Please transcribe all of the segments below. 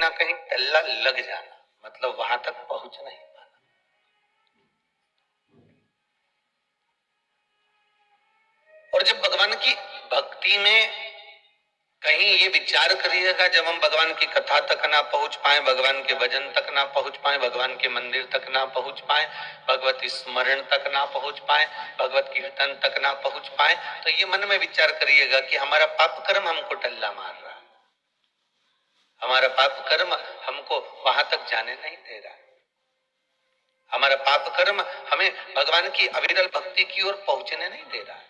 ना कहीं टल्ला लग जाना, मतलब वहां तक पहुंच नहीं पाना। और जब भगवान की भक्ति में कहीं ये विचार करिएगा, जब हम भगवान की कथा तक ना पहुंच पाए, भगवान के भजन तक ना पहुंच पाए, भगवान के मंदिर तक ना पहुंच पाए, भगवत स्मरण तक ना पहुंच पाए, भगवत कीर्तन तक ना पहुंच पाए, तो ये मन में विचार करिएगा कि हमारा पाप कर्म हमको टल्ला मार रहा है, हमारा पाप कर्म हमको वहां तक जाने नहीं दे रहा, हमारा पाप कर्म हमें भगवान की अविरल भक्ति की ओर पहुंचने नहीं दे रहा है।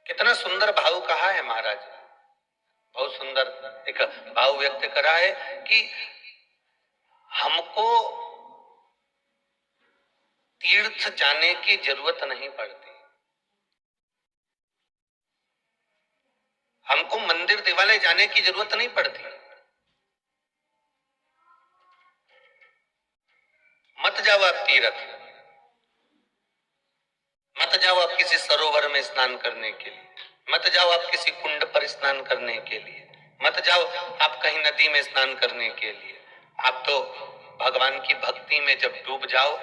कितना सुंदर भाव कहा है महाराज, बहुत सुंदर एक भाव व्यक्त करा है कि हमको तीर्थ जाने की जरूरत नहीं पड़ती, हमको मंदिर देवालय जाने की जरूरत नहीं पड़ती। मत जाओ आप तीर्थ, मत जाओ आप किसी सरोवर में स्नान करने के लिए, मत जाओ आप किसी कुंड पर स्नान करने के लिए, मत जाओ आप कहीं नदी में स्नान करने के लिए। आप तो भगवान की भक्ति में जब डूब जाओ,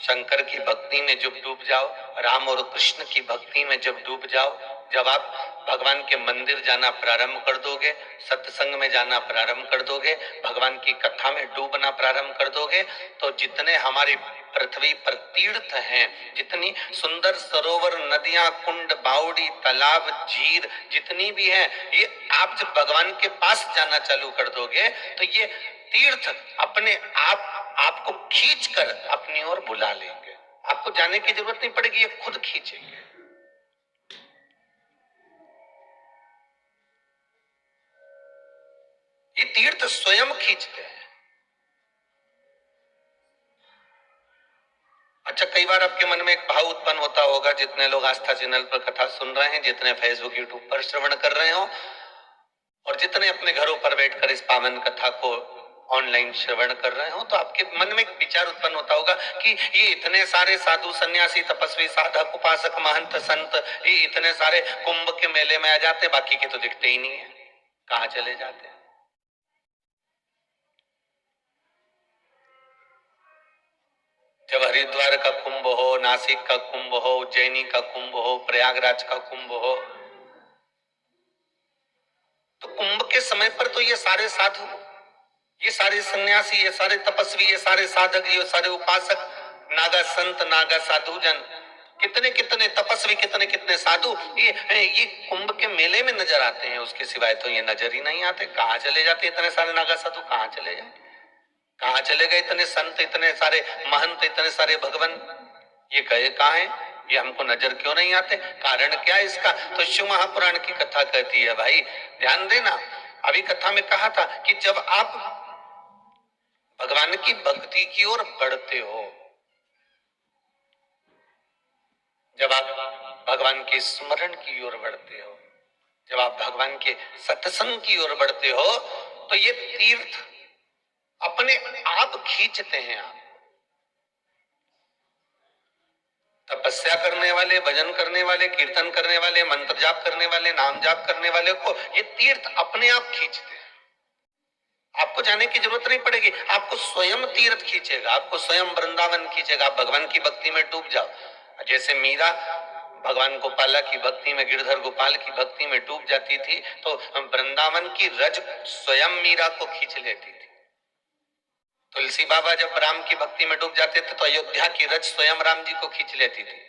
शंकर की भक्ति में जब डूब जाओ, राम और कृष्ण की भक्ति में जब डूब जाओ, जब आप भगवान के मंदिर जाना प्रारंभ कर दोगे, सत्संग में जाना प्रारंभ कर दोगे, भगवान की कथा में डूबना प्रारंभ कर दोगे, तो जितने हमारी पृथ्वी पर तीर्थ हैं, जितनी सुंदर सरोवर, नदियां, कुंड, बावड़ी, तालाब, झील जितनी भी हैं, ये आप जब भगवान के पास जाना चालू कर दोगे तो ये तीर्थ अपने आप आपको खींच कर अपनी ओर बुला लेंगे, आपको जाने की जरूरत नहीं पड़ेगी, ये खुद खींचेंगे। ये तीर्थ स्वयं खींचते हैं। अच्छा, कई बार आपके मन में एक भाव उत्पन्न होता होगा, जितने लोग आस्था चैनल पर कथा सुन रहे हैं, जितने फेसबुक यूट्यूब पर श्रवण कर रहे हो, और जितने अपने घरों पर बैठकर इस पावन कथा को ऑनलाइन श्रवण कर रहे हो, तो आपके मन में एक विचार उत्पन्न होता होगा कि ये इतने सारे साधु सन्यासी तपस्वी साधक उपासक महंत संत, ये इतने सारे कुंभ के मेले में आ जाते, बाकी के तो दिखते ही नहीं है, कहाँ चले जाते हैं। जब हरिद्वार का कुंभ हो, नासिक का कुंभ हो, उज्जैनी का कुंभ हो, प्रयागराज का कुंभ हो, तो कुंभ के समय पर तो ये सारे साधु, ये सारे सन्यासी, ये सारे तपस्वी, ये सारे साधक, ये सारे उपासक, नागा संत, नागा साधु जन, कितने कितने तपस्वी, कितने कितने साधु ये कुंभ के मेले में नजर आते हैं, उसके सिवाय तो ये नजर ही नहीं आते। कहाँ चले जाते इतने सारे नागा साधु, कहाँ चले जाए, कहाँ चले गए इतने संत, इतने सारे महंत, इतने सारे भगवान, ये गए कहाँ हैं, ये हमको नजर क्यों नहीं आते? कारण क्या है इसका? तो शिव महापुराण की कथा कहती है, भाई ध्यान देना, अभी कथा में कहा था कि जब आप भगवान की भक्ति की ओर बढ़ते हो, जब आप भगवान के स्मरण की ओर बढ़ते हो, जब आप भगवान के सत्संग की ओर बढ़ते हो, तो ये तीर्थ अपने आप खींचते हैं। आप तपस्या करने वाले, भजन करने वाले, कीर्तन करने वाले, मंत्र जाप करने वाले, नाम जाप करने वाले को ये तीर्थ अपने आप खींचते हैं। आपको जाने की जरूरत नहीं पड़ेगी, आपको स्वयं तीर्थ खींचेगा, आपको स्वयं वृंदावन खींचेगा। आप भगवान की भक्ति में डूब जाओ, जैसे मीरा भगवान गोपाला की भक्ति में, गिरधर गोपाल की भक्ति में डूब जाती थी, तो वृंदावन की रज स्वयं मीरा को खींच लेती थी। तुलसी बाबा जब राम की भक्ति में डूब जाते थे, तो अयोध्या की रज स्वयं राम जी को खींच लेती थी।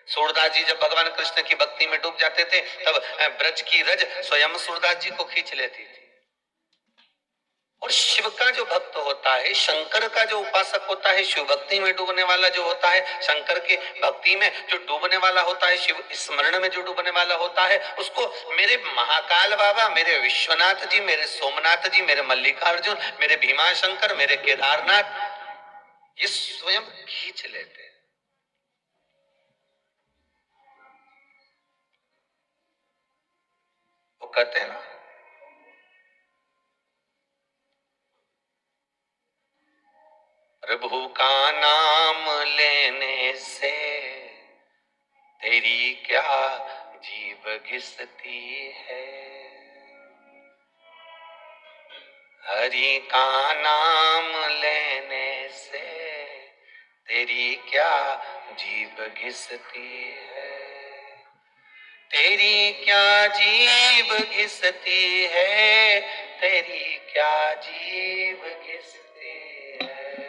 सूरदास जी जब भगवान कृष्ण की भक्ति में डूब जाते थे, तब ब्रज की रज स्वयं सूरदास जी को खींच लेती थी। और शिव का जो भक्त होता है, शंकर का जो उपासक होता है, शिव भक्ति में डूबने वाला जो होता है, शंकर के भक्ति में जो डूबने वाला होता है, शिव स्मरण में जो डूबने वाला होता है, उसको मेरे महाकाल बाबा, मेरे विश्वनाथ जी, मेरे सोमनाथ जी, मेरे मल्लिकार्जुन, मेरे भीमाशंकर, मेरे केदारनाथ, ये स्वयं खींच लेते हैं। वो कहते हैं ना, प्रभु का नाम लेने से तेरी क्या जीभ घिसती है, हरि का नाम लेने से तेरी क्या जीभ घिसती है, तेरी क्या जीभ घिसती है, तेरी क्या जीभ घिसती है,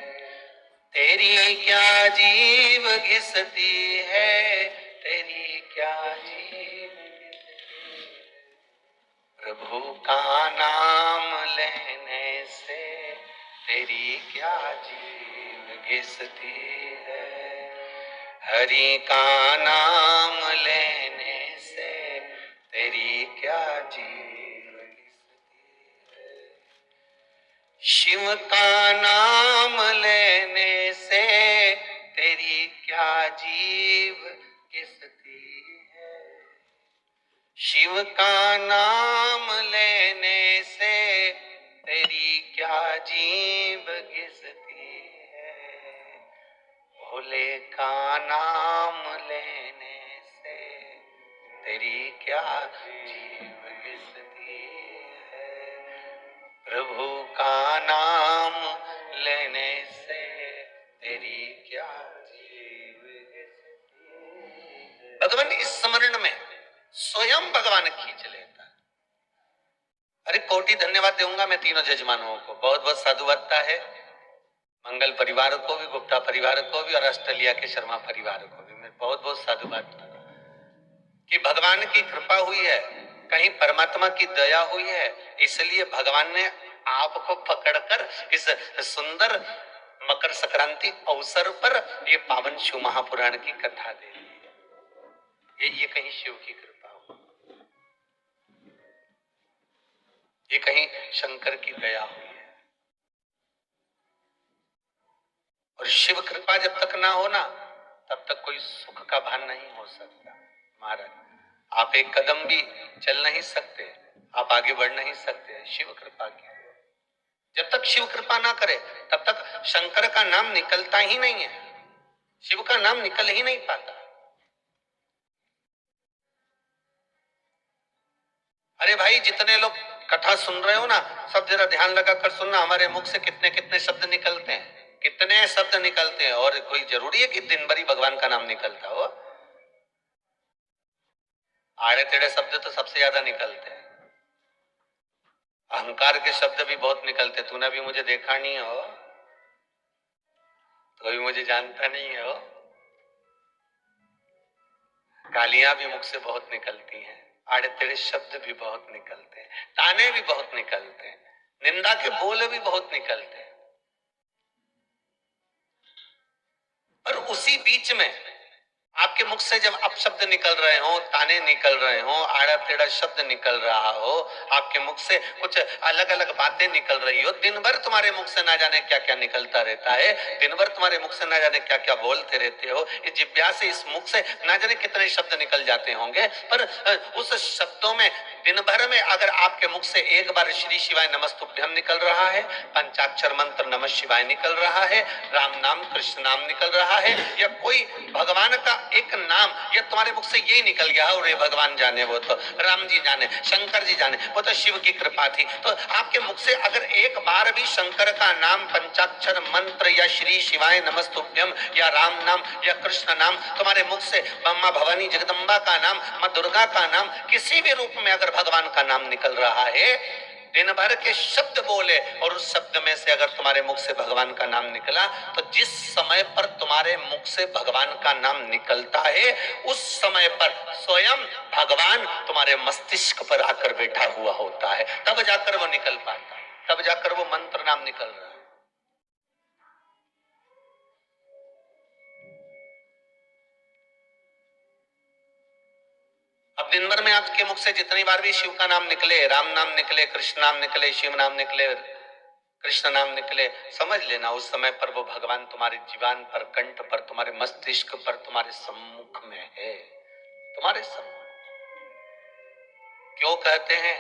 तेरी क्या जीभ घिसती है, तेरी क्या जीभ घिसती है। प्रभु का नाम लेने से तेरी क्या जीभ घिसती है, हरि का नाम लेने से तेरी क्या जीभ घिसती है, शिव का नाम लेने से तेरी क्या जीभ घिसती है, शिव का नाम लेने से तेरी क्या जीभ घिसती है, भोले का नाम लेने से तेरी क्या जीभ घिसती है, प्रभु का नाम लेने से तेरी क्या जीभ घिसती है। भगवान इस स्मरण में स्वयं भगवान खींच लेता है। अरे कोटि धन्यवाद दूंगा मैं तीनों जजमानों को, बहुत बहुत साधुवादता है, मंगल परिवार को भी, गुप्ता परिवार को भी और ऑस्ट्रेलिया के शर्मा परिवार को भी मैं बहुत बहुत साधुवाद कि भगवान की कृपा हुई है, कहीं परमात्मा की दया हुई है, इसलिए भगवान ने आपको पकड़कर इस सुंदर मकर संक्रांति अवसर पर ये पावन शिव महापुराण की कथा दे दी है। ये कहीं शिव की कृपा हो, ये कहीं शंकर की दया हुई है। और शिव कृपा जब तक ना हो ना, तब तक कोई सुख का भान नहीं हो सकता। महाराज, आप एक कदम भी चल नहीं सकते, आप आगे बढ़ नहीं सकते, शिव कृपा की। जब तक शिव कृपा ना करे तब तक शंकर का नाम निकलता ही नहीं है, शिव का नाम निकल ही नहीं पाता। अरे भाई, जितने लोग कथा सुन रहे हो ना, सब जरा ध्यान लगाकर सुनना, हमारे मुख से कितने कितने शब्द निकलते हैं, कितने शब्द निकलते हैं, और कोई जरूरी है कि दिन भर ही भगवान का नाम निकलता हो? आड़े टेढ़े शब्द तो सबसे ज्यादा निकलते हैं, अहंकार के शब्द भी बहुत निकलते। तूने भी मुझे देखा नहीं हो, तो भी मुझे जानता नहीं हो, गालियां भी मुख से बहुत निकलती हैं, आड़े टेढ़े शब्द भी बहुत निकलते हैं, ताने भी बहुत निकलते हैं, निंदा के बोल भी बहुत निकलते हैं। पर उसी बीच में आपके मुख से जब अपशब्द निकल रहे हो, ताने निकल रहे हो, आड़ा टेढ़ा शब्द निकल रहा हो, आपके मुख से कुछ अलग अलग बातें निकल रही हो, दिन भर तुम्हारे मुख से ना जाने क्या क्या निकलता रहता है, दिन भर तुम्हारे मुख से ना जाने क्या क्या बोलते रहते हो, इस जिह्वा से, इस मुख से ना जाने कितने शब्द निकल जाते होंगे। पर उस शब्दों में दिन भर में अगर आपके मुख से एक बार श्री शिवाय नमस्तुभ्यम निकल रहा है, पंचाक्षर मंत्र नमः शिवाय निकल रहा है, राम नाम कृष्ण नाम निकल रहा है, या कोई भगवान का एक नाम या तुम्हारे मुख से यही निकल गया, और ये भगवान जाने, वो तो राम जी जाने, शंकर जी जाने, वो तो शिव की कृपा थी, तो आपके मुख से अगर एक बार भी शंकर का नाम, पंचाक्षर मंत्र या श्री शिवाय नमस्तुभ्यम या राम नाम या कृष्ण नाम तुम्हारे मुख से, मां भवानी जगदम्बा का नाम, मां दुर्गा का नाम, किसी भी रूप में अगर भगवान का नाम निकल रहा है, दिन भर के शब्द बोले और उस शब्द में से अगर तुम्हारे मुख से भगवान का नाम निकला, तो जिस समय पर तुम्हारे मुख से भगवान का नाम निकलता है, उस समय पर स्वयं भगवान तुम्हारे मस्तिष्क पर आकर बैठा हुआ होता है, तब जाकर वो निकल पाता है, तब जाकर वो मंत्र नाम निकल रहा है। अब दिन भर में आपके मुख से जितनी बार भी शिव का नाम निकले, राम नाम निकले, कृष्ण नाम निकले, शिव नाम निकले, कृष्ण नाम निकले, समझ लेना उस समय पर वो भगवान तुम्हारे जीवान पर, कंठ पर, तुम्हारे मस्तिष्क पर, तुम्हारे सम्मुख में है, तुम्हारे सम्मुख। क्यों कहते हैं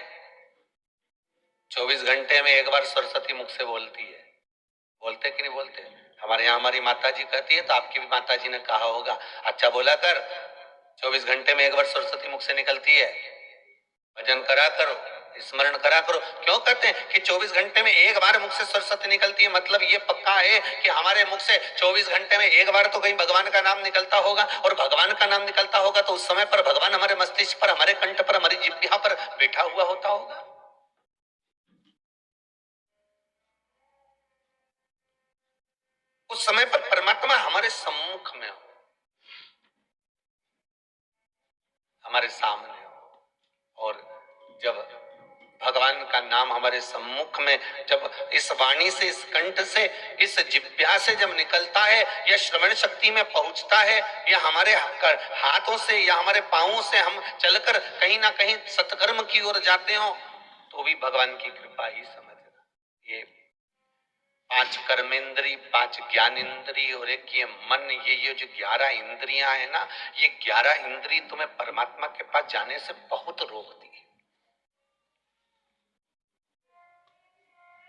24 घंटे में एक बार सरस्वती मुख से बोलती है? बोलते कि नहीं बोलते? हमारे यहाँ हमारी माता जी कहती है, तो आपकी भी माता जी ने कहा होगा, अच्छा बोला कर, 24 घंटे में एक बार सरस्वती मुख से निकलती है, भजन करा करो, स्मरण करा करो। क्यों कहते हैं कि 24 घंटे में एक बार मुख से सरस्वती निकलती है, मतलब ये पक्का है कि हमारे मुख से 24 घंटे में एक बार तो कहीं भगवान का नाम निकलता होगा, और भगवान का नाम निकलता होगा तो उस समय पर भगवान हमारे मस्तिष्क पर, हमारे कंठ पर, हमारी जिह्वा पर बैठा हुआ होता होगा। उस समय पर परमात्मा हमारे सम्मुख में हो, हमारे सामने हो। और जब भगवान का नाम हमारे सम्मुख में, जब इस वाणी से, इस कंठ से, इस जिह्वा से जब निकलता है, या श्रवण शक्ति में पहुंचता है, या हमारे हाथों से या हमारे पांवों से हम चलकर कहीं ना कहीं सत्कर्म की ओर जाते हो, तो भी भगवान की कृपा ही समझना। ये 5 कर्मेंद्री, 5 ज्ञानेंद्री और एक ये मन, ये जो 11 इंद्रियां है ना, ये 11 इंद्री तुम्हें परमात्मा के पास जाने से बहुत रोकती है,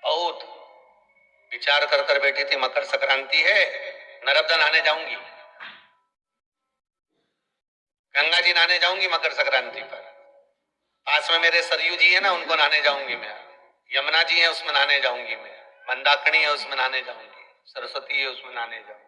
बहुत। विचार कर कर बैठी थी, मकर संक्रांति है, नर्मदा नहाने जाऊंगी, गंगा जी नहाने जाऊंगी मकर संक्रांति पर, पास में मेरे सरयू जी है ना, उनको नहाने जाऊंगी मैं, यमुना जी है उसमें नहाने जाऊंगी मैं, मंदाकिनी है उसमें नहाने जाऊंगी, सरस्वती है उसमें नहाने जाऊंगी,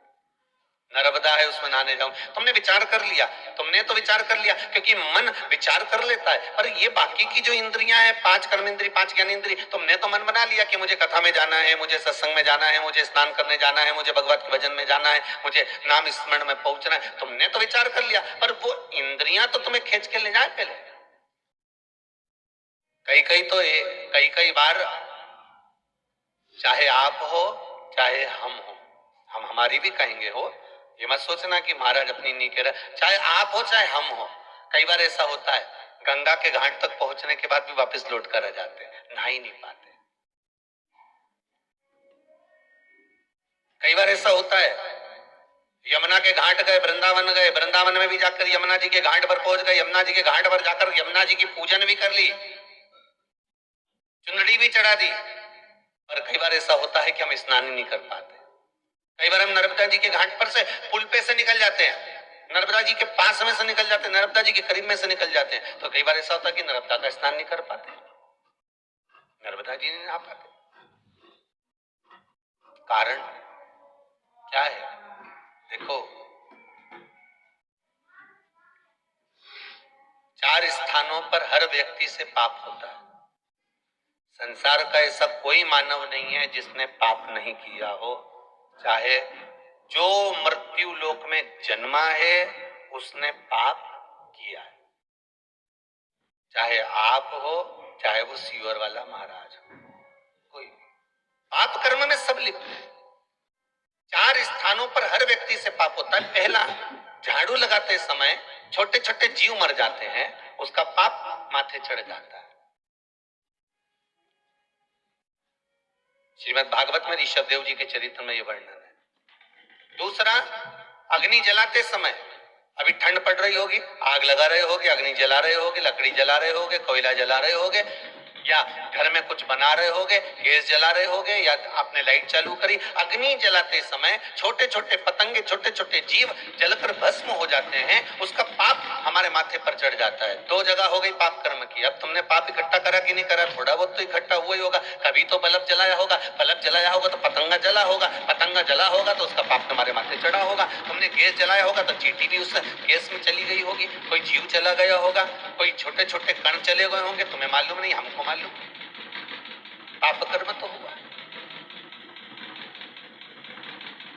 नर्मदा है उसमें नहाने जाऊं। तुमने विचार कर लिया, तुमने तो विचार कर लिया, क्योंकि मन विचार कर लेता है। और ये बाकी की जो इंद्रियां हैं, 5 कर्मेंद्री, 5 ज्ञानेंद्री, तुमने तो मन बना लिया कि मुझे कथा में जाना है, मुझे सत्संग में जाना है, मुझे स्नान करने जाना है, मुझे भगवत के भजन में जाना है, मुझे नाम स्मरण में पहुंचना है। तुमने तो विचार कर लिया, पर वो इंद्रियां तो तुम्हें खींच के ले जाए पहले। कई कई बार, चाहे आप हो चाहे हम हो, हम हमारी भी कहेंगे हो, ये मत सोचना कि महाराज अपनी नहीं कह रहा, चाहे आप हो चाहे हम हो। कई बार ऐसा होता है, गंगा के घाट तक पहुंचने के बाद भी वापस लौट कर आ जाते हैं, नहा ही नहीं पाते। कई बार ऐसा होता है, यमुना के घाट गए, वृंदावन गए, वृंदावन में भी जाकर यमुना जी के घाट पर पहुंच गए, यमुना जी के घाट पर जाकर यमुना जी की पूजन भी कर ली, चुनरी भी चढ़ा दी। और कई बार ऐसा होता है कि हम स्नान ही नहीं कर पाते। कई बार हम नर्मदा जी के घाट पर से पुल पे से निकल जाते हैं, नर्मदा जी के पास में से निकल जाते हैं, नर्मदा जी के करीब में से निकल जाते हैं, तो कई बार ऐसा होता है कि नर्मदा का स्नान नहीं कर पाते, नर्मदा जी नहीं नहा पाते। कारण क्या है? देखो, 4 स्थानों पर हर व्यक्ति से पाप होता है। संसार का ऐसा कोई मानव नहीं है जिसने पाप नहीं किया हो। चाहे जो मृत्यु लोक में जन्मा है उसने पाप किया है, चाहे आप हो चाहे वो सीवर वाला महाराज हो, कोई भी पाप कर्म में सब लिप्त है। 4 स्थानों पर हर व्यक्ति से पाप होता है। पहला, झाड़ू लगाते समय छोटे छोटे जीव मर जाते हैं, उसका पाप माथे चढ़ जाता है। श्रीमद् भागवत में ऋषभ देव जी के चरित्र में यह वर्णन है। दूसरा, अग्नि जलाते समय, अभी ठंड पड़ रही होगी, आग लगा रहे होगे, अग्नि जला रहे होगे, लकड़ी जला रहे होगे, कोयला जला रहे होगे, या घर में कुछ बना रहे होगे, गैस जला रहे होगे, या आपने लाइट चालू करी, अग्नि जलाते समय छोटे छोटे पतंगे, छोटे छोटे जीव जलकर भस्म हो जाते हैं, उसका पाप हमारे माथे पर चढ़ जाता है। 2 जगह हो गई पाप कर्म की। अब तुमने पाप इकट्ठा करा कि नहीं करा, थोड़ा बहुत तो इकट्ठा हुआ ही होगा। कभी तो बल्ब जलाया होगा, बल्ब जलाया होगा तो पतंगा जला होगा, पतंगा जला होगा तो उसका पाप तुम्हारे माथे चढ़ा होगा। तुमने गैस जलाया होगा तो चींटी भी उस गैस में चली गई होगी, कोई जीव चला गया होगा, कोई छोटे छोटे कण चले गए होंगे, तुम्हें मालूम नहीं, हमको मालूम, पाप कर्म तो हुआ।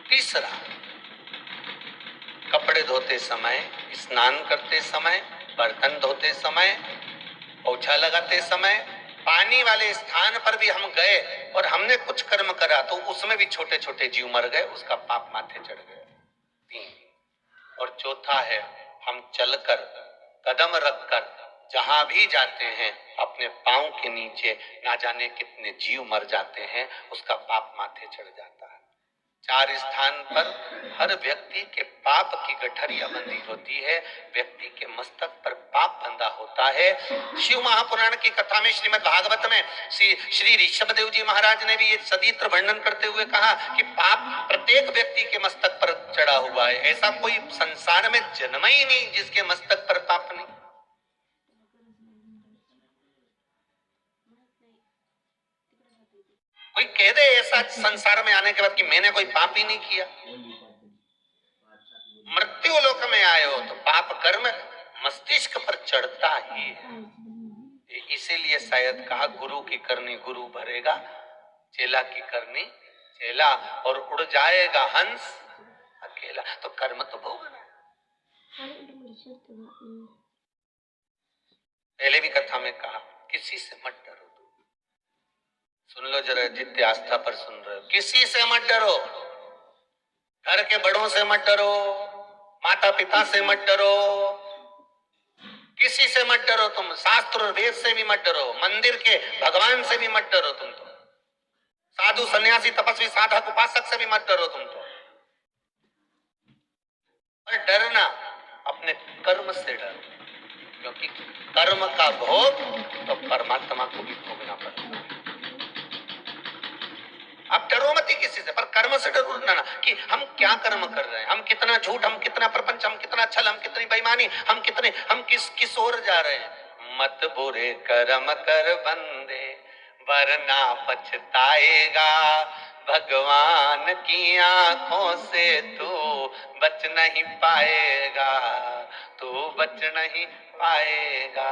तीसरा, कपड़े धोते समय, स्नान करते समय, बर्तन धोते समय, पोछा लगाते समय, पानी वाले स्थान पर भी हम गए और हमने कुछ कर्म करा तो उसमें भी छोटे छोटे जीव मर गए, उसका पाप माथे चढ़ गया। 3, और चौथा है, हम चलकर, कदम रखकर जहां भी जाते हैं अपने पांव के नीचे ना जाने कितने जीव मर जाते हैं, उसका पाप माथे चढ़ जाता है। 4 स्थान पर हर व्यक्ति के पाप की गठरिया बंधी होती है, व्यक्ति के मस्तक पर पाप बंधा होता है। शिव महापुराण की कथा में, श्रीमद् भागवत में श्री ऋषभ देव जी महाराज ने भी ये सदित्र वर्णन करते हुए कहा कि पाप प्रत्येक व्यक्ति के मस्तक पर चढ़ा हुआ है। ऐसा कोई संसार में जन्मा ही नहीं, जिसके मस्तक पर पाप नहीं। 4 स्थान पर हर व्यक्ति के पाप की गठरिया बंधी होती है, व्यक्ति के मस्तक पर पाप बंधा होता है। शिव महापुराण की कथा में, श्री ऋषभ देव जी महाराज ने भी ये सदित्र वर्णन करते हुए कहा कि पाप प्रत्येक व्यक्ति के मस्तक पर चढ़ा हुआ है। ऐसा कोई संसार में जन्मा ही नहीं जिसके मस्तक पर पाप नहीं। कोई कह दे ऐसा संसार में आने के बाद कि मैंने कोई पाप ही नहीं किया, मृत्यु लोक में आए हो तो पाप कर्म मस्तिष्क पर चढ़ता ही है। इसीलिए शायद कहा गुरु की करनी गुरु भरेगा, चेला की करनी चेला, और उड़ जाएगा हंस अकेला। तो कर्म तो भोगना है। पहले भी कथा में कहा किसी से मत डरो। सुन लो जरा, जितने आस्था पर सुन रहे हो, किसी से मत डरो। घर के बड़ों से मत डरो, माता पिता से मत डरो, किसी से मत डरो। तुम शास्त्र और वेद से भी मत डरो, मंदिर के भगवान से भी मत डरो। तुम तो साधु सन्यासी तपस्वी साधक उपासक से भी मत डरो। तुम तो पर डरना अपने कर्म से डरो, क्योंकि कर्म का भोग तो परमात्मा को भी भोगना पड़ता है। आप डरो मत किसी से, पर कर्म से डरो ना कि हम क्या कर्म कर रहे हैं, हम कितना झूठ, हम कितना प्रपंच, हम कितना छल, हम कितनी बेईमानी, हम किस ओर जा रहे हैं। मत बुरे कर्म कर बंदे वरना पछताएगा, भगवान की आंखों से तू बच नहीं पाएगा, तू बच नहीं पाएगा।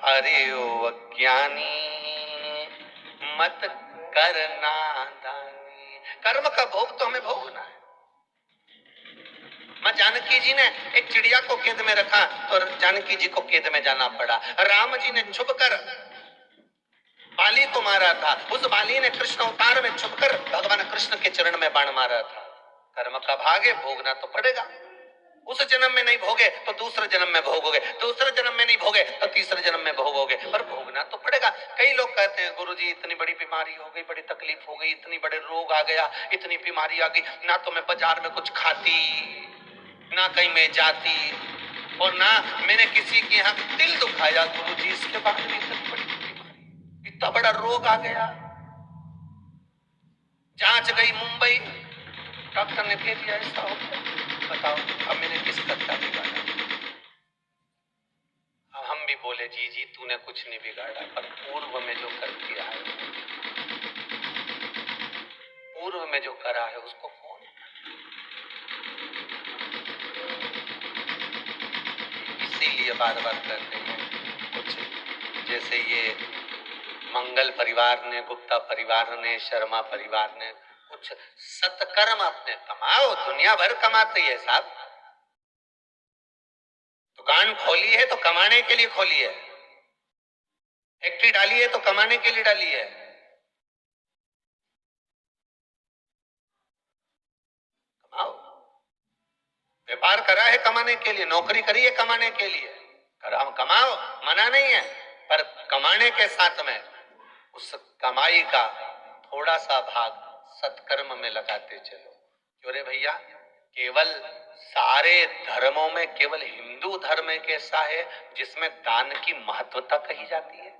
अरे ओ अज्ञानी मत करना दानी। कर्म का भोग तो हमें भोगना है। मां जानकी जी ने एक चिड़िया को कैद में रखा तो जानकी जी को कैद में जाना पड़ा। राम जी ने छुपकर बाली को मारा था, उस बाली ने कृष्ण अवतार में छुपकर भगवान कृष्ण के चरण में बाण मारा था। कर्म का भाग है, भोगना तो पड़ेगा। उस जन्म में नहीं भोगे तो दूसरे जन्म में भोगोगे, दूसरे जन्म में नहीं भोगे तो तीसरे जन्म में भोगोगे, पर भोगना तो पड़ेगा। कई लोग कहते हैं गुरुजी इतनी बड़ी बीमारी हो गई, बड़ी तकलीफ हो गई, इतनी बड़े रोग आ गया, इतनी बीमारी आ गई, ना तो मैं बाजार में कुछ खाती, ना कहीं मैं जाती, और ना मैंने किसी के यहाँ दिल दुखाया। गुरुजी इसके बाद भी इतनी बड़ी बीमारी, इतना बड़ा रोग आ गया। जांच गई मुंबई, डॉक्टर ने कह दिया ऐसा हो गया। बताओ अब मैंने किस कत्ता बिगाड़ा। अब हम भी बोले जी जी तूने कुछ नहीं बिगाड़ा, पर पूर्व में जो कर दिया है, पूर्व में जो करा है उसको कौन। इसीलिए बार बार कहते हैं कुछ जैसे ये मंगल परिवार ने, गुप्ता परिवार ने, शर्मा परिवार ने, कुछ सत्कर्म अपने कमाओ। दुनिया भर कमाती है साहब, दुकान खोली है तो कमाने के लिए खोली है, फैक्ट्री डाली है तो कमाने के लिए डाली है। कमाओ, व्यापार करा है कमाने के लिए, नौकरी करी है कमाने के लिए, कमाओ, मना नहीं है, पर कमाने के साथ में उस कमाई का थोड़ा सा भाग सत्कर्म में लगाते चलो। क्यों रे भैया, केवल सारे धर्मों में केवल हिंदू धर्म एक ऐसा है जिसमें दान की महत्वता कही जाती है।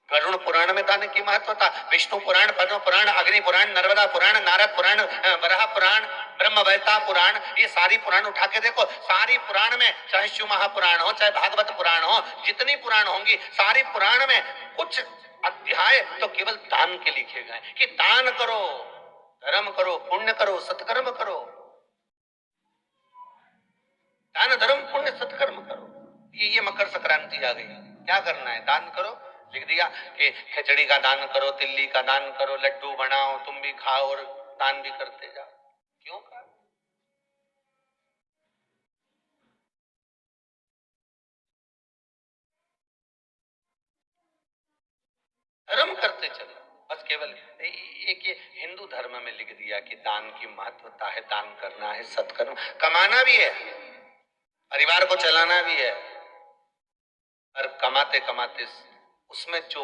गरुड़ पुराण में दान की महत्वता, विष्णु पुराण, पद्म पुराण, अग्नि पुराण, नर्मदा पुराण, नारद पुराण, वराह पुराण, ब्रह्मवैता पुराण, ये सारी पुराण उठा के देखो। सारी पुराण में, चाहे शिव महापुराण हो, चाहे भागवत पुराण हो, जितनी पुराण होंगी सारी पुराण में कुछ अध्याय तो केवल दान के लिखे गए कि दान करो, धर्म करो, पुण्य करो, सत्कर्म करो। दान धर्म पुण्य सत्कर्म करो। ये मकर संक्रांति आ गई, क्या करना है, दान करो। लिख दिया कि खिचड़ी का दान करो, तिल्ली का दान करो, लड्डू बनाओ, तुम भी खाओ और दान भी करते जाओ। क्यों कहा? धर्म करते चलो। बस केवल एक ये हिंदू धर्म में लिख दिया कि दान की महत्वता है, दान करना है, सत्कर्म, कमाना भी है, परिवार को चलाना भी है, और कमाते कमाते उसमें जो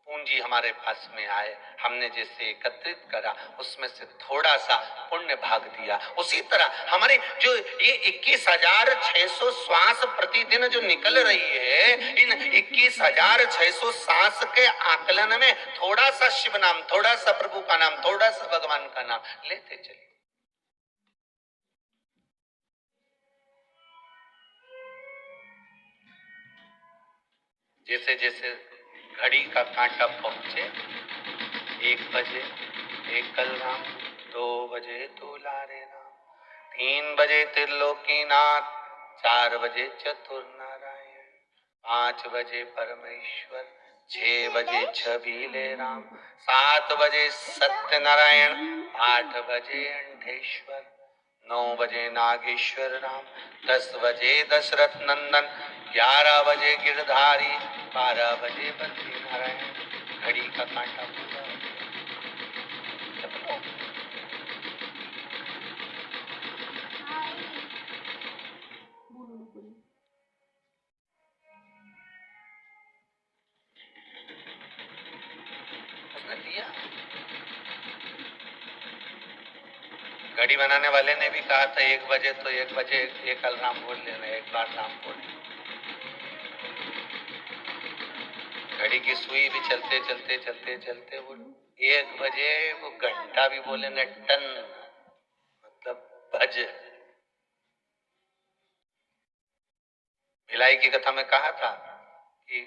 पूंजी हमारे पास में आए, हमने जैसे एकत्रित करा, उसमें से थोड़ा सा पुण्य भाग दिया। उसी तरह हमारे जो ये 21,600 श्वास प्रतिदिन जो निकल रही है, इन 21,600 श्वास के आकलन में थोड़ा सा शिव नाम, थोड़ा सा प्रभु का नाम, थोड़ा सा भगवान का नाम लेते चलिए। जैसे जैसे घड़ी का कांटा पहुंचे 1 बजे एक कल राम, 2 बजे दुलारे राम, 3 बजे त्रिलोकीनाथ, 4 बजे चतुर नारायण, 5 बजे परमेश्वर, 6 बजे छबीले राम, 7 बजे सत्यनारायण, 8 बजे अंधेश्वर, 9 बजे नागेश्वर राम, 10 बजे दशरथ नंदन, 11 बजे गिरधारी, 12 बजे बद्री नारायण। घड़ी का कांटा पूरा उसने दिया। घड़ी बनाने वाले ने भी कहा था 1 बजे तो 1 बजे एक अलार्म बोल लेना, एक बार राम बोल। घड़ी की सुई भी चलते चलते चलते चलते वो 1 बजे वो घंटा भी बोले न टन, मतलब भज। भिलाई की कथा में कहा था कि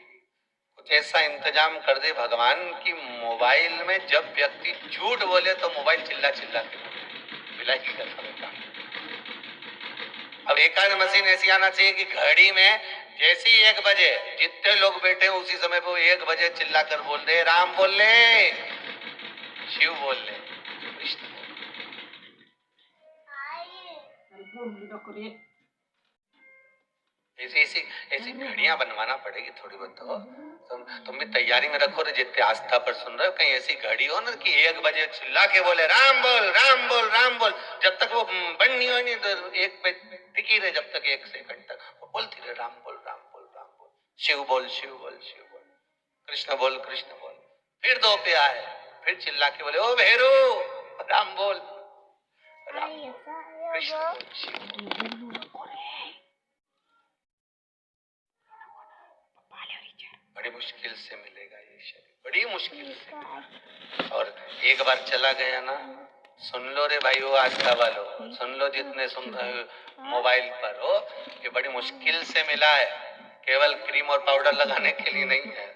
कुछ ऐसा इंतजाम कर दे भगवान की मोबाइल में जब व्यक्ति झूठ बोले तो मोबाइल चिल्ला चिल्ला के बोले। भिलाई की कथा में कहा। अब एक मशीन ऐसी आना चाहिए कि घड़ी में जैसे ही 1 बजे जितने लोग बैठे उसी समय वो 1 बजे चिल्ला कर बोल दे, राम बोल ले, शिव बोल ले, कृष्ण बोल ले। ऐसी घड़ियां बनवाना पड़ेगी थोड़ी बहुत। तो तुम भी तैयारी में रखो रे, जितने आस्था पर सुन रहे हो, कहीं ऐसी घड़ी हो ना कि 1 बजे चिल्ला के बोले राम बोल राम बोल राम बोल, जब तक वो बंद नहीं हो नहीं तो एक पे टिकी रहे, जब तक 1 सेकंड तक वो बोलती रहे राम बोल राम बोल राम बोल, शिव बोल शिव बोल शिव बोल, कृष्ण बोल कृष्ण बोल। फिर 2 पे आए, फिर चिल्ला के बोले ओ भेरू राम बोल, राम कृष्ण बोल शिव बोल। बड़ी मुश्किल से मिलेगा ये शरीर, बड़ी मुश्किल से। और एक बार चला गया ना, सुन लो रे भाई, वो आस्था वालों सुन लो, जितने सुन मोबाइल पर हो, ये बड़ी मुश्किल से मिला है। केवल क्रीम और पाउडर लगाने के लिए नहीं है,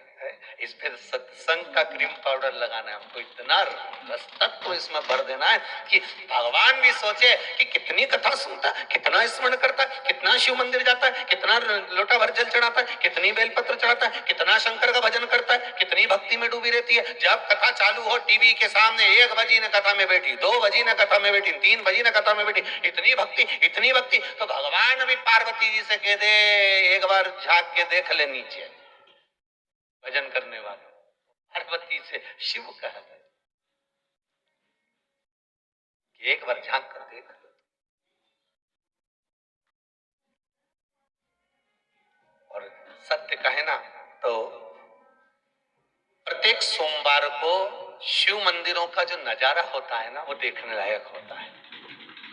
इस पे सत्संग का क्रीम पाउडर लगाना है हमको। इतना रसतत्व तो इसमें भर देना है कि भगवान भी सोचे कि कितनी कथा सुनता, कितना स्मरण करता, कितना शिव मंदिर जाता है, कितना लोटा भर जल चढ़ाता है, कितनी बेलपत्र चढ़ाता है, कितना शंकर का भजन करता है, कितनी भक्ति में डूबी रहती है। जब कथा चालू हो टीवी के सामने 1 बजी ने कथा में बैठी, 2 बजी ने कथा में बैठी, 3 बजी ने कथा में बैठी, इतनी भक्ति तो भगवान भी पार्वती जी से कह दे एक बार झांक के देख ले नीचे भजन करने वाले। पार्वती से शिव कहा कि एक बार झांक कर देख लो। और सत्य कहे ना तो प्रत्येक सोमवार को शिव मंदिरों का जो नजारा होता है ना, वो देखने लायक होता है।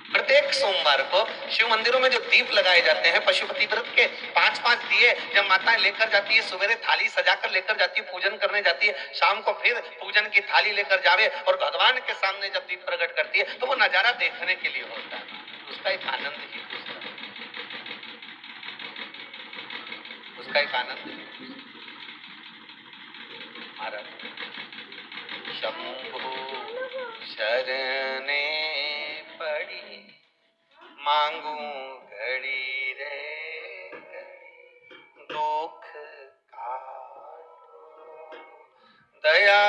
प्रत्येक सोमवार को शिव मंदिरों में जो दीप लगाए जाते हैं, पशुपति व्रत के 5-5 दिए जब माताएं लेकर जाती है, सवेरे थाली सजाकर लेकर जाती है, पूजन करने जाती है, शाम को फिर पूजन की थाली लेकर जावे और भगवान के सामने जब दीप प्रकट करती है तो वो नजारा देखने के लिए होता है। उसका एक आनंद ही दूसरा, उसका एक आनंद ही शंभु शरणे पड़ी मांगू घड़ी रे दुख का दया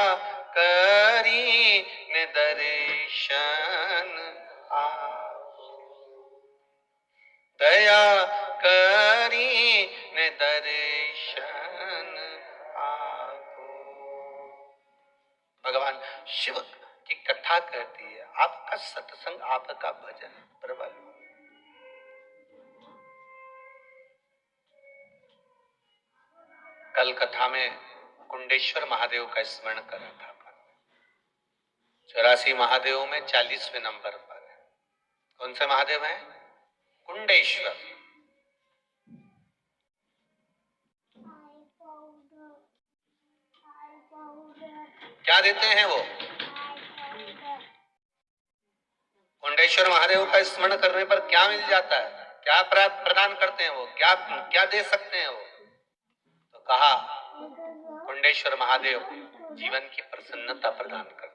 करी ने दर्शन आओ, दया करी ने दर्शन आओ। भगवान शिव की कथा कहती है, आपका सत्संग, आपका भजन प्रबल। कल कथा में कुंडेश्वर महादेव का स्मरण करा था। 84 महादेव में 40वें नंबर पर है। कौन से महादेव हैं? कुंडेश्वर। क्या देते हैं वो? कुंडेश्वर महादेव का स्मरण करने पर क्या मिल जाता है, क्या प्रदान करते हैं वो, क्या क्या दे सकते हैं वो? तो कहा कुंडेश्वर महादेव जीवन की प्रसन्नता प्रदान करते हैं।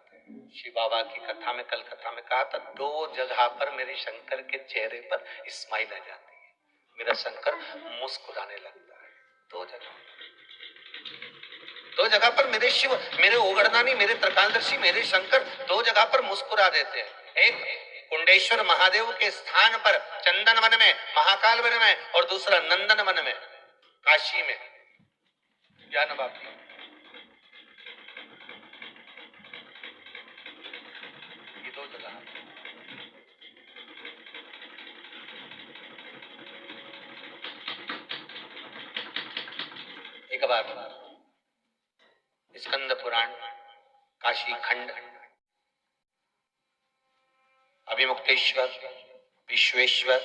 शिव बाबा की कथा में, कल कथा में कहा था, 2 जगह पर मेरे शंकर के चेहरे पर स्माइल आ जाती है, मेरा शंकर मुस्कुराने लगता है। 2 जगह, 2 जगह पर मेरे शिव, मेरे ओगड़दानी, मेरे त्रिकालदर्शी, मेरे शंकर 2 जगह पर मुस्कुरा देते हैं। एक कुंडेश्वर महादेव के स्थान पर चंदन वन में, महाकाल वन में, और दूसरा नंदन वन में, काशी में, ज्ञान बापी। ये 2 जगह। एक बार स्कंद पुराण, काशी खंड, अभिमुक्तेश्वर, विश्वेश्वर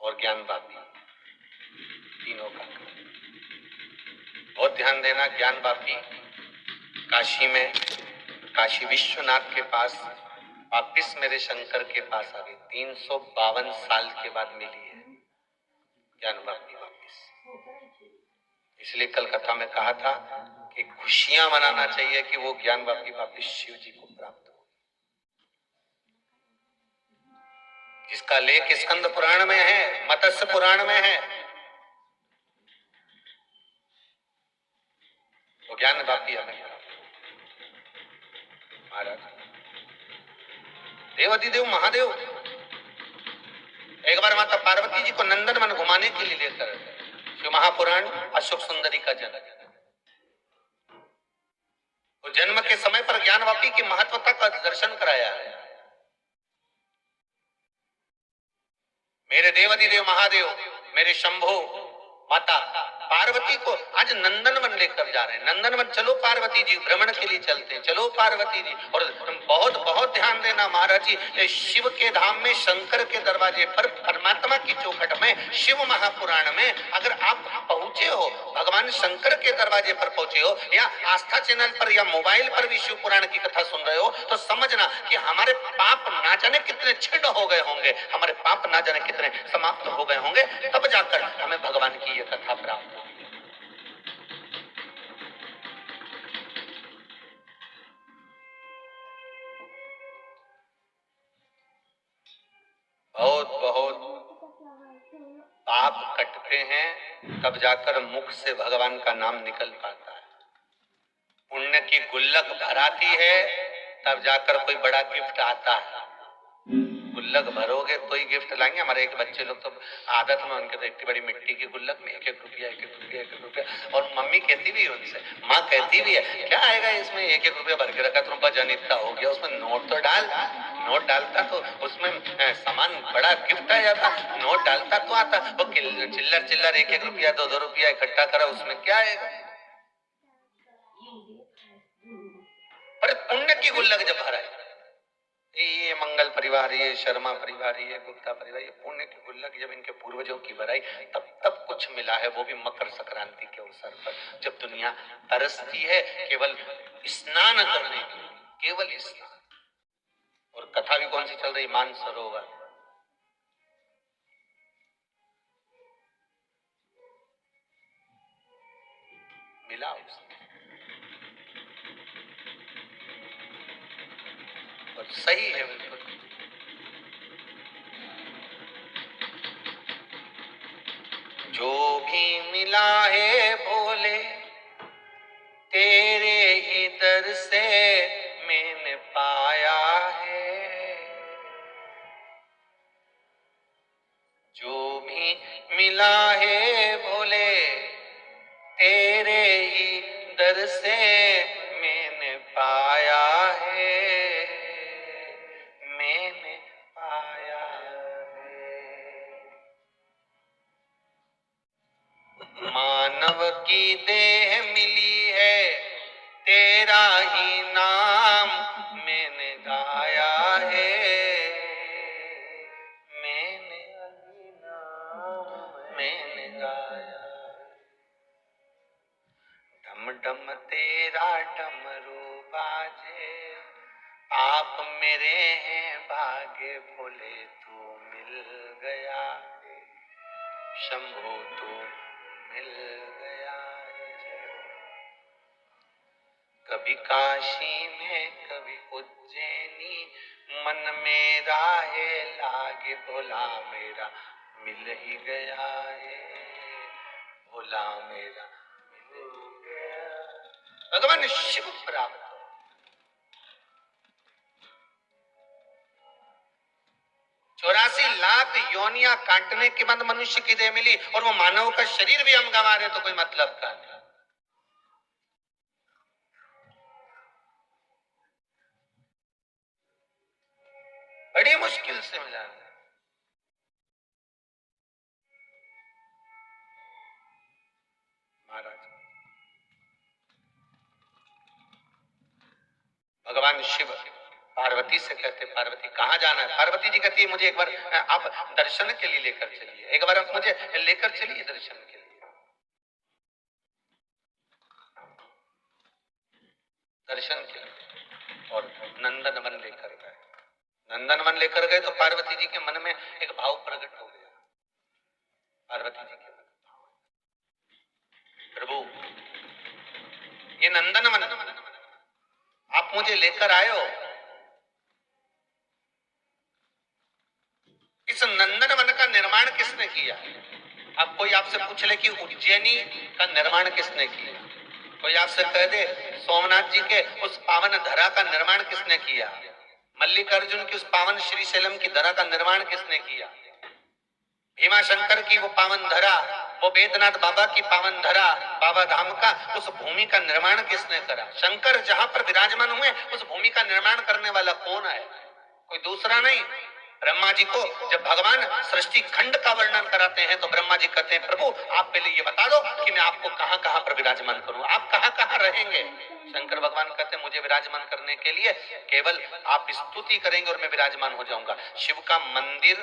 और ज्ञान बापी, तीनों का बहुत ध्यान देना। ज्ञान बापी काशी में, काशी विश्वनाथ के पास वापिस मेरे शंकर के पास आ गई। 352 साल के बाद मिली है ज्ञान बापी वापिस। इसलिए कल कथा में कहा था कि खुशियां मनाना चाहिए कि वो ज्ञान बापी वापिस शिव जी को प्राप्त हो। जिसका लेख स्कंद पुराण में है, मत्स्य पुराण में है, वो ज्ञान बापी हमें महाराज देवाधिदेव महादेव एक बार माता पार्वती जी को नंदनवन घुमाने के लिए लेकर शिव महापुराण अशोक सुंदरी का जन्म, वो जन्म के समय पर ज्ञानवापी की महत्वता का दर्शन कराया है। मेरे देवाधिदेव महादेव, मेरे शंभो माता पार्वती को आज नंदनवन लेकर जा रहे हैं। नंदनवन चलो पार्वती जी, भ्रमण के लिए चलते हैं, चलो पार्वती जी। और बहुत बहुत ध्यान देना महाराज जी, शिव के धाम में, शंकर के दरवाजे पर, परमात्मा की चौखट में, शिव महापुराण में अगर आप पहुंचे हो, भगवान शंकर के दरवाजे पर पहुंचे हो, या आस्था चैनल पर या मोबाइल पर भी शिव पुराण की कथा सुन रहे हो, तो समझना कि हमारे पाप ना जाने कितने छिन्न हो गए होंगे, हमारे पाप ना जाने कितने समाप्त हो गए होंगे, तब जाकर हमें भगवान की ये कथा प्राप्त होगी। बहुत बहुत पाप कटते हैं तब जाकर मुख से भगवान का नाम निकल पाता है। पुण्य की गुल्लक भराती है तब जाकर कोई बड़ा गिफ्ट आता है। गुल्लक भरोगे तो ही गिफ्ट लाएंगे। हमारे एक बच्चे लोग तो आदत में, उनके तो इतनी बड़ी मिट्टी की गुल्लक में 1-1 रुपया, 1-1 रुपया, 1-1 रुपया, और मम्मी कहती भी है उनसे, माँ कहती भी है, क्या आएगा इसमें, 1-1 रुपया भर के रखा, तुम वजन इतना हो गया, उसमें नोट तो डाल। नोट डालता तो उसमें सामान बड़ा गिफ्ट आ जाता, नोट डालता तो आता। वो चिल्लर चिल्लर 1-1 रुपया, 2-2 रुपया इकट्ठा करा, उसमें क्या आएगा। पर पुण्य की गुल्लक जब भराए, ये मंगल परिवार, ये शर्मा परिवार, ये गुप्ता परिवार, ये पुण्य की गुल्लक जब इनके पूर्वजों की भराई, तब कुछ मिला है। वो भी मकर संक्रांति के अवसर पर, जब दुनिया तरसती है केवल स्नान करने के लिए, केवल स्नान। और कथा भी कौन सी चल रही, मानसरोवर। मिला उसने, और सही है बिल्कुल। जो भी मिला है भोले तेरे ही दर से मैंने पाया है, जो भी मिला है भोले तेरे ही दर से मैंने पाया है, मैंने पाया है। मानव की देह मिली है तेरा ही नाम मैंने गाया है, मैंने गाया। डम डम तेरा डमरू बाजे, आप मेरे हैं भागे भोले, तू मिल गया है शंभो, तू मिल गया है। कभी काशी में कभी उज्जैनी, मन में राहे लागे भोला मेरा मिल ही गया है, भोला मेरा मिल ही गया। भगवान शिव प्राप्त 84 लाख योनियां काटने के बाद मनुष्य की देह मिली और वो मानव का शरीर भी हम गंवा रहे तो कोई मतलब का नहीं। बड़ी मुश्किल से मिला महाराज। भगवान शिव पार्वती से कहते, पार्वती कहाँ जाना है? पार्वती जी कहती है मुझे एक बार आप दर्शन के लिए लेकर चलिए, एक बार आप मुझे लेकर चलिए दर्शन के लिए। दर्शन के लिए और नंदन वन लेकर गए। नंदन वन लेकर गए तो पार्वती जी के मन में एक भाव प्रकट हो गया। पार्वती जी के प्रभु ये नंदन वन आप मुझे लेकर आए हो, इस नंदन वन का निर्माण किसने किया? अब कोई आपसे पूछ ले कि उज्जैनी का निर्माण किसने किया, कोई आपसे कह दे सोमनाथ जी के उस पावन धरा का निर्माण किसने किया, मल्लिकार्जुन की उस पावन श्रीशैलम की धरा का निर्माण किसने किया, भीमा शंकर की वो पावन धरा, वो वेदनाथ बाबा की पावन धरा, बाबा धाम का उस भूमि का निर्माण किसने करा? शंकर जहां पर विराजमान हुए उस भूमि का निर्माण करने वाला कौन है? कोई दूसरा नहीं। ब्रह्मा जी को जब भगवान सृष्टि खंड का वर्णन कराते हैं तो ब्रह्मा जी कहते हैं प्रभु आप पहले ये बता दो कि मैं आपको कहां कहां पर विराजमान करूं, आप कहां कहां रहेंगे? शंकर भगवान कहते हैं मुझे विराजमान करने के लिए केवल आप स्तुति करेंगे और मैं विराजमान हो जाऊंगा। शिव का मंदिर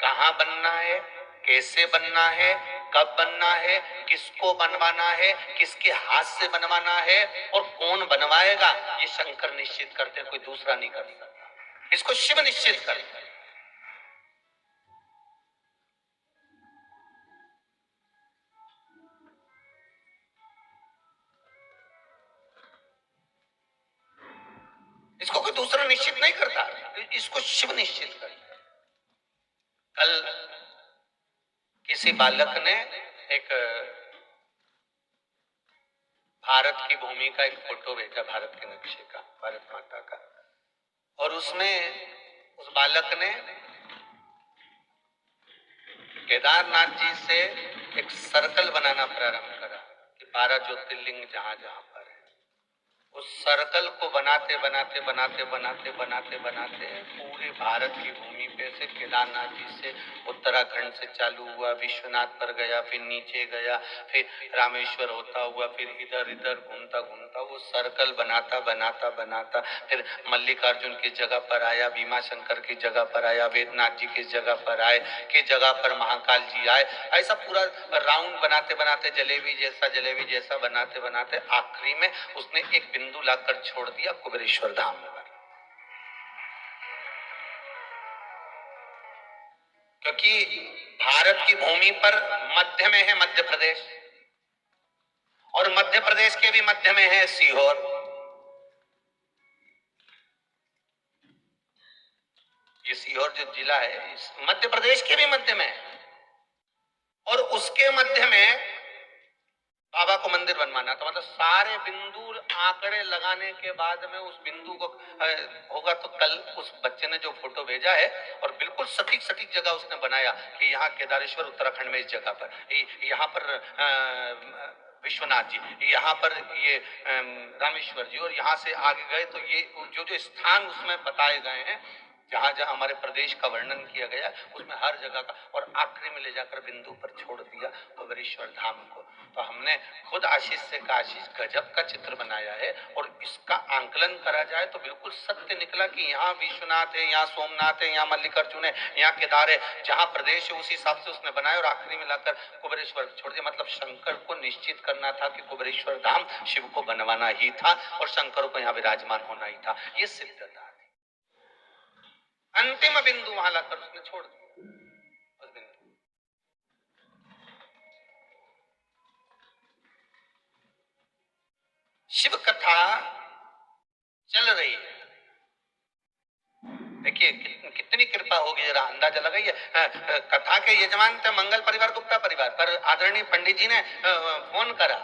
कहां बनना है, कैसे बनना है, कब बनना है, किसको बनवाना है, किसके हाथ से बनवाना है और कौन बनवाएगा, ये शंकर निश्चित करते हैं, कोई दूसरा नहीं कर सकता। इसको शिव निश्चित करते हैं। इसको कोई दूसरा निश्चित नहीं करता, इसको शिव निश्चित करता है। कल किसी बालक ने एक भारत की भूमि का एक फोटो भेजा, भारत के नक्शे का, भारत माता का, और उसमें उस बालक ने केदारनाथ जी से एक सर्कल बनाना प्रारंभ करा कि 12 ज्योतिर्लिंग जहां जहां पर है, उस सर्कल को बनाते बनाते बनाते बनाते बनाते बनाते पूरे भारत की भूमि पे से केदारनाथ जी से उत्तराखंड से चालू हुआ, विश्वनाथ पर गया, फिर नीचे गया, फिर रामेश्वर होता हुआ, फिर इधर इधर घूमता घूमता वो सर्कल बनाता बनाता बनाता फिर मल्लिकार्जुन की जगह पर आया, भीमा शंकर की जगह पर आया, वेदनाथ जी की जगह पर आए, की जगह पर महाकाल जी आए। ऐसा पूरा राउंड बनाते बनाते जलेबी जैसा बनाते बनाते आखिरी में उसने एक बिंदु लाकर छोड़ दिया कुबेरेश्वर धाम में। क्योंकि भारत की भूमि पर मध्य में है मध्य प्रदेश और मध्य प्रदेश के भी मध्य में है सीहोर। ये सीहोर जो जिला है मध्य प्रदेश के भी मध्य में है और उसके मध्य में बाबा को मंदिर बनवाना था। मतलब सारे बिंदु आंकड़े लगाने के बाद में उस बिंदु को होगा। तो कल उस बच्चे ने जो फोटो भेजा है और बिल्कुल सटीक सटीक जगह उसने बनाया कि यहाँ केदारेश्वर उत्तराखंड में इस जगह पर, यहाँ पर विश्वनाथ जी, यहाँ पर ये रामेश्वर जी, और यहाँ से आगे गए तो ये जो जो स्थान उसमें बताए गए हैं जहां जहां हमारे प्रदेश का वर्णन किया गया उसमें हर जगह का, और आखिरी में ले जाकर बिंदु पर छोड़ दिया कुबेरेश्वर धाम को। तो हमने खुद आशीष से कहा आशीष गजब का चित्र बनाया है और इसका आंकलन करा जाए तो बिल्कुल सत्य निकला कि यहाँ विश्वनाथ है, यहाँ सोमनाथ है, यहाँ मल्लिकार्जुन है, यहाँ केदार है, जहाँ प्रदेश है उसी हिसाब से उसने बनाया और आखिरी में लाकर कुबेरेश्वर छोड़ दिया। मतलब शंकर को निश्चित करना था कि कुबेरेश्वर धाम शिव को बनवाना ही था और शंकर को यहाँ विराजमान होना ही था। ये सिद्धता अंतिम बिंदु वहां लाकर उसने छोड़ दिया उस बिंदु। शिव कथा चल रही है। देखिए कितनी कृपा होगी, जरा अंदाजा लगाइए। कथा के यजमान थे मंगल परिवार, गुप्ता परिवार, पर आदरणीय पंडित जी ने फोन करा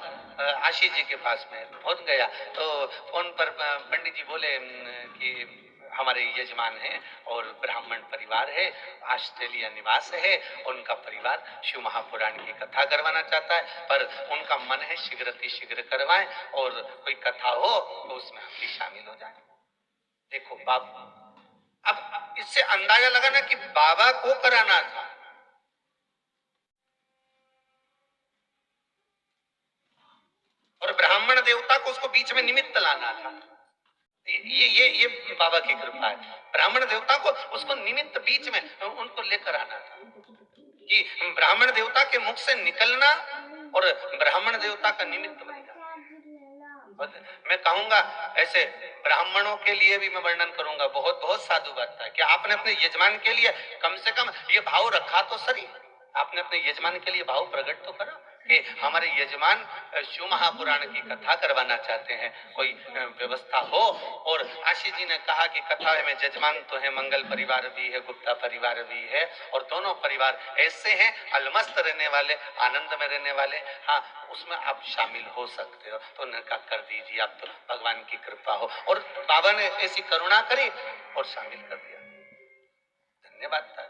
आशीष जी के पास में, पहुंच गया तो फोन पर पंडित जी बोले कि हमारे यजमान हैं और ब्राह्मण परिवार है, ऑस्ट्रेलिया निवास है, उनका परिवार शिव महापुराण की कथा करवाना चाहता है, पर उनका मन है शीघ्र करवाएं और कोई कथा हो तो उसमें हम भी शामिल हो जाएं। देखो बाबा, अब इससे अंदाजा लगाना कि बाबा को कराना था, और ब्राह्मण देवता को उसको बीच में निमित्त लाना था। ये बाबा की कृपा है। ब्राह्मण देवता को उसको निमित्त बीच में उनको लेकर आना था कि ब्राह्मण देवता के मुख से निकलना और ब्राह्मण देवता का निमित्त बन जाना। मैं कहूंगा ऐसे ब्राह्मणों के लिए भी मैं वर्णन करूंगा, बहुत बहुत साधु बात है कि आपने अपने यजमान के लिए कम से कम ये भाव रखा तो सही, आपने अपने यजमान के लिए भाव प्रकट तो करा कि हमारे यजमान शिव महापुराण की कथा करवाना चाहते हैं, कोई व्यवस्था हो। और आशीष जी ने कहा कि कथा में जजमान तो है, मंगल परिवार भी है, गुप्ता परिवार भी है, और दोनों परिवार ऐसे हैं अलमस्त रहने वाले, आनंद में रहने वाले, हाँ उसमें आप शामिल हो सकते हो। तो उन्होंने कहा कर दीजिए, आप तो भगवान की कृपा हो, और बाबा ने ऐसी करुणा करी और शामिल कर दिया। धन्यवाद था,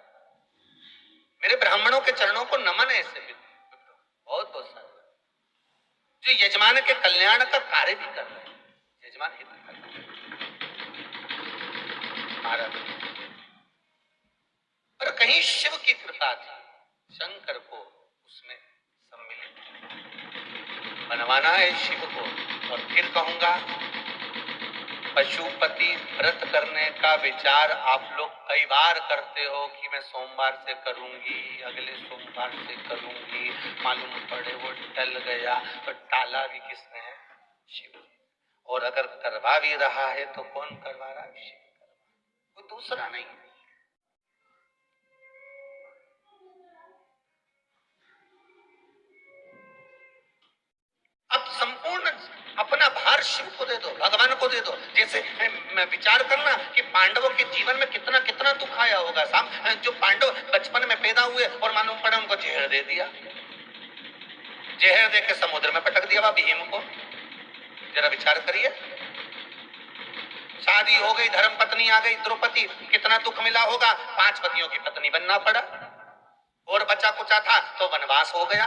मेरे ब्राह्मणों के चरणों को नमन है, ऐसे बहुत बहुत सारे जो यजमान के कल्याण का कार्य भी कर रहे हैं, यजमान ही महाराज। पर कहीं शिव की कृपा थी, शंकर को उसमें सम्मिलित बनवाना है शिव को। और फिर कहूंगा पशुपति व्रत करने का विचार आप लोग कई बार करते हो कि मैं सोमवार से करूंगी, अगले सोमवार से करूंगी, मालूम पड़े वो टल गया, तो टाला भी किसने है? शिव। और अगर करवा भी रहा है तो कौन करवा रहा है? शिव, कोई दूसरा नहीं है। अब संपूर्ण अपना भार शिव को दे दो, भगवान को दे दो। जैसे मैं विचार करना कि पांडवों के जीवन में कितना कितना दुख आया होगा। जो पांडव बचपन में पैदा हुए और मालूम पड़ा उनको जहर दे दिया, जहर दे के समुद्र में पटक दिया भीम को। जरा विचार करिए, शादी हो गई, धर्म पत्नी आ गई द्रौपदी, कितना दुख मिला होगा, 5 पतियों की पत्नी बनना पड़ा। और बच्चा कुचा था तो वनवास हो गया,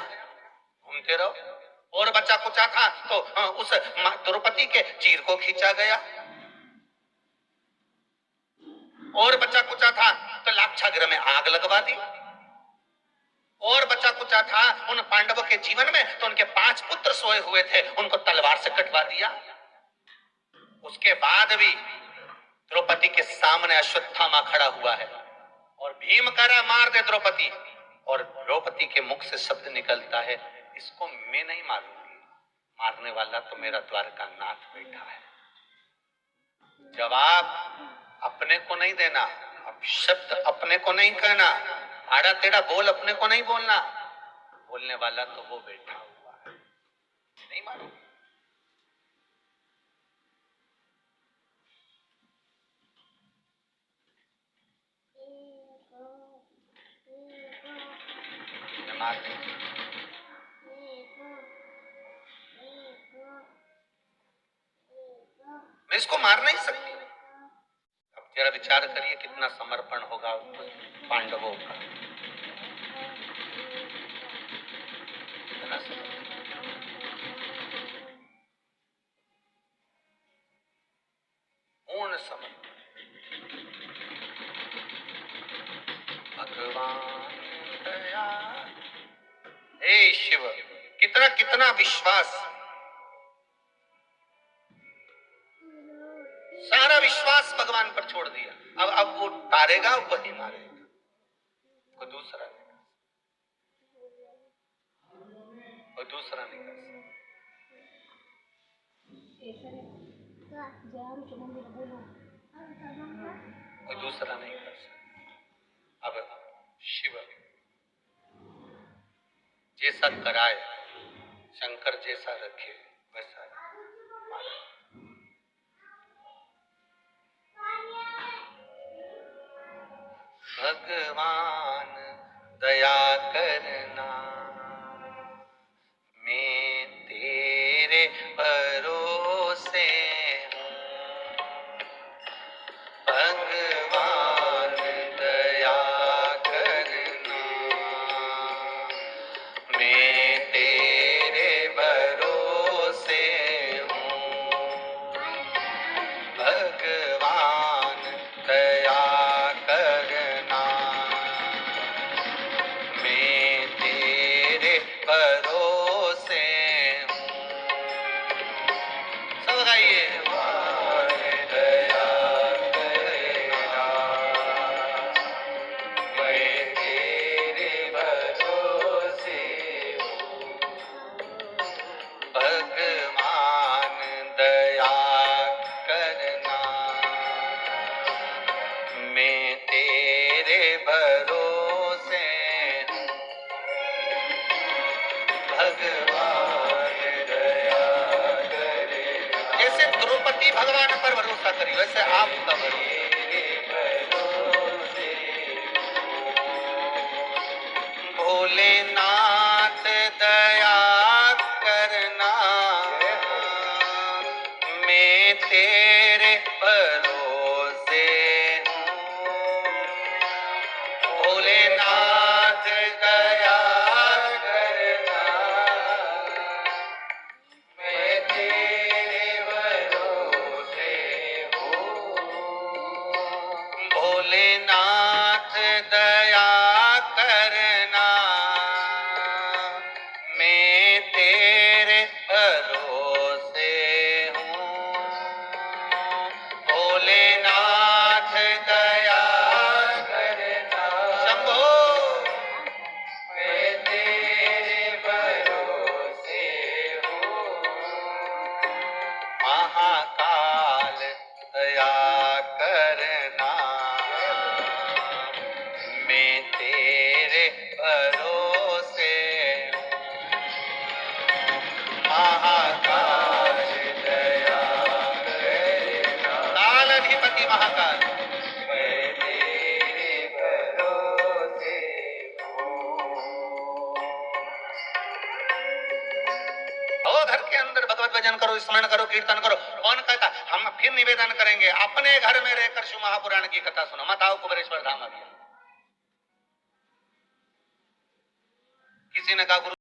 घूमते रहो। और बच्चा कुचा था तो उस द्रौपदी के चीर को खींचा गया। और बच्चा कुचा था तो लाक्षागृह में आग लगवा दी। और बच्चा कुचा था उन पांडवों के जीवन में तो उनके 5 पुत्र सोए हुए थे, उनको तलवार से कटवा दिया। उसके बाद भी द्रौपदी के सामने अश्वत्थामा खड़ा हुआ है और भीम करा मार दे द्रौपदी, और द्रौपदी के मुख से शब्द निकलता है, इसको मैं नहीं मारूंगी, मारने वाला तो मेरा द्वारका नाथ बैठा है। जवाब अपने को नहीं देना, अब शब्द अपने को नहीं कहना, आड़ा टेढ़ा बोल अपने को नहीं बोलना, बोलने वाला तो वो बैठा हुआ है, नहीं मारूंगी। मैं इसको मार नहीं सकती। अब जरा विचार करिए कितना समर्पण होगा पांडवों का, कितना पूर्ण समर्पण। भगवान दया, हे शिव, कितना कितना विश्वास, सारा विश्वास भगवान पर छोड़ दिया। अब वो तारेगा, वही मारेगा, कोई दूसरा नहीं, कोई दूसरा नहीं कर सकता, कोई दूसरा नहीं कर सकता। अब शिव जैसा कराए, शंकर जैसा रखे वैसा मारे। भगवान दया करना, मैं तेरे भरोसे हूँ। भगवान दया करना, मैं तेरे भरोसे हूँ। भगवान दया करना, मैं तेरे भरोसे हूँ। सब गाइए। भगवान दया करना, मैं तेरे भरोसे हूँ। भगवान दया करना, मैं तेरे भरोसे हूँ। भगवान दया करेगा। जैसे द्रौपदी भगवान पर भरोसा करी, वैसे आपका भरोसे। भोलेनाथ दया करना, मैं तेरे भरोसे हूँ। भोलेनाथ दया करना, मैं तेरे भरोसे हूँ। भोलेनाथ दया करना, मैं तेरे भरोसे हूँ। भोलेनाथ दया करना, शंभो मैं तेरे भरोसे हूँ। महाकाल दया करना, मैं तेरे भरोसे हूँ। महाकाल दया करना, कालाधिपति महाकाल, मैं तेरे भरोसे हूँ। ओ घर के अंदर भगवत भजन करो, स्मरण करो, कीर्तन करो। कौन कहता? हम फिर निवेदन करेंगे, अपने घर में रहकर शिव महापुराण की कथा सुनो, मत आओ कुबेरेश्वर धाम अभी। किसी ने कहा गुरु